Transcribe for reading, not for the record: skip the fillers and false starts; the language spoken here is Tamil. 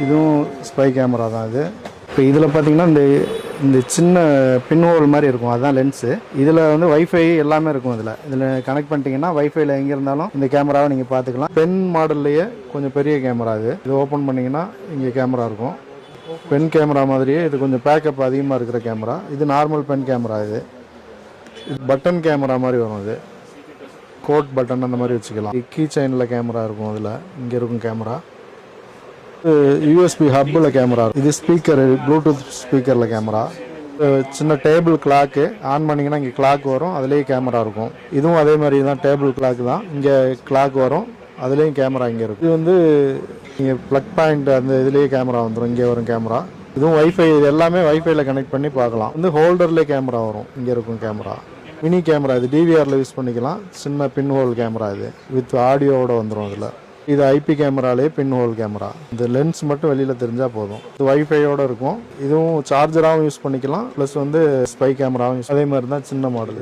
இதுவும் ஸ்பை கேமரா தான் இது. இப்போ இதில் பார்த்தீங்கன்னா இந்த சின்ன பின் ஹோல் மாதிரி இருக்கும், அதுதான் லென்ஸு. இதில் வந்து வைஃபை எல்லாமே இருக்கும். இதில் கனெக்ட் பண்ணிட்டீங்கன்னா வைஃபைல எங்கே இருந்தாலும் இந்த கேமராவை நீங்கள் பார்த்துக்கலாம். பென் மாடல்லையே கொஞ்சம் பெரிய கேமரா இது ஓப்பன் பண்ணிங்கன்னா இங்கே கேமரா இருக்கும். பென் கேமரா மாதிரியே இது கொஞ்சம் பேக்கப் அதிகமாக இருக்கிற கேமரா. இது நார்மல் பென் கேமரா. இது பட்டன் கேமரா மாதிரி வரும். இது கோட் பட்டன் அந்த மாதிரி வச்சுக்கலாம். கீ செயினில் கேமரா இருக்கும். அதில் இங்கே இருக்கும் கேமரா. யூஎஸ்பி ஹப்பில் கேமரா. இது ஸ்பீக்கர், ப்ளூடூத் ஸ்பீக்கரில் கேமரா. சின்ன டேபிள் கிளாக்கு ஆன் பண்ணிங்கன்னா இங்கே கிளாக் வரும், அதுலேயே கேமரா இருக்கும். இதுவும் அதே மாதிரி தான், டேபிள் கிளாக்கு தான். இங்கே கிளாக் வரும், அதுலேயும் கேமரா இங்கே இருக்கும். இது வந்து இங்கே ப்ளக் பாயிண்ட் அந்த இதுலேயே கேமரா வந்துடும், இங்கே வரும் கேமரா. இதுவும் வைஃபை, இது எல்லாமே வைஃபைல கனெக்ட் பண்ணி பார்க்கலாம். வந்து ஹோல்டர்லேயே கேமரா வரும், இங்கே இருக்கும் கேமரா. மினி கேமரா, இது டிவிஆரில் யூஸ் பண்ணிக்கலாம். சின்ன பின் ஹோல் கேமரா இது, வித் ஆடியோவோட வந்துடும். இதில் இது ஐபி கேமராலே பின் ஹோல் கேமரா. இந்த லென்ஸ் மட்டும் வெளியில் தெரிஞ்சால் போதும். இது வைஃபையோடு இருக்கும். இதுவும் சார்ஜராகவும் யூஸ் பண்ணிக்கலாம், ப்ளஸ் வந்து ஸ்பை கேமராவும் அதே மாதிரி தான். சின்ன மாடல்.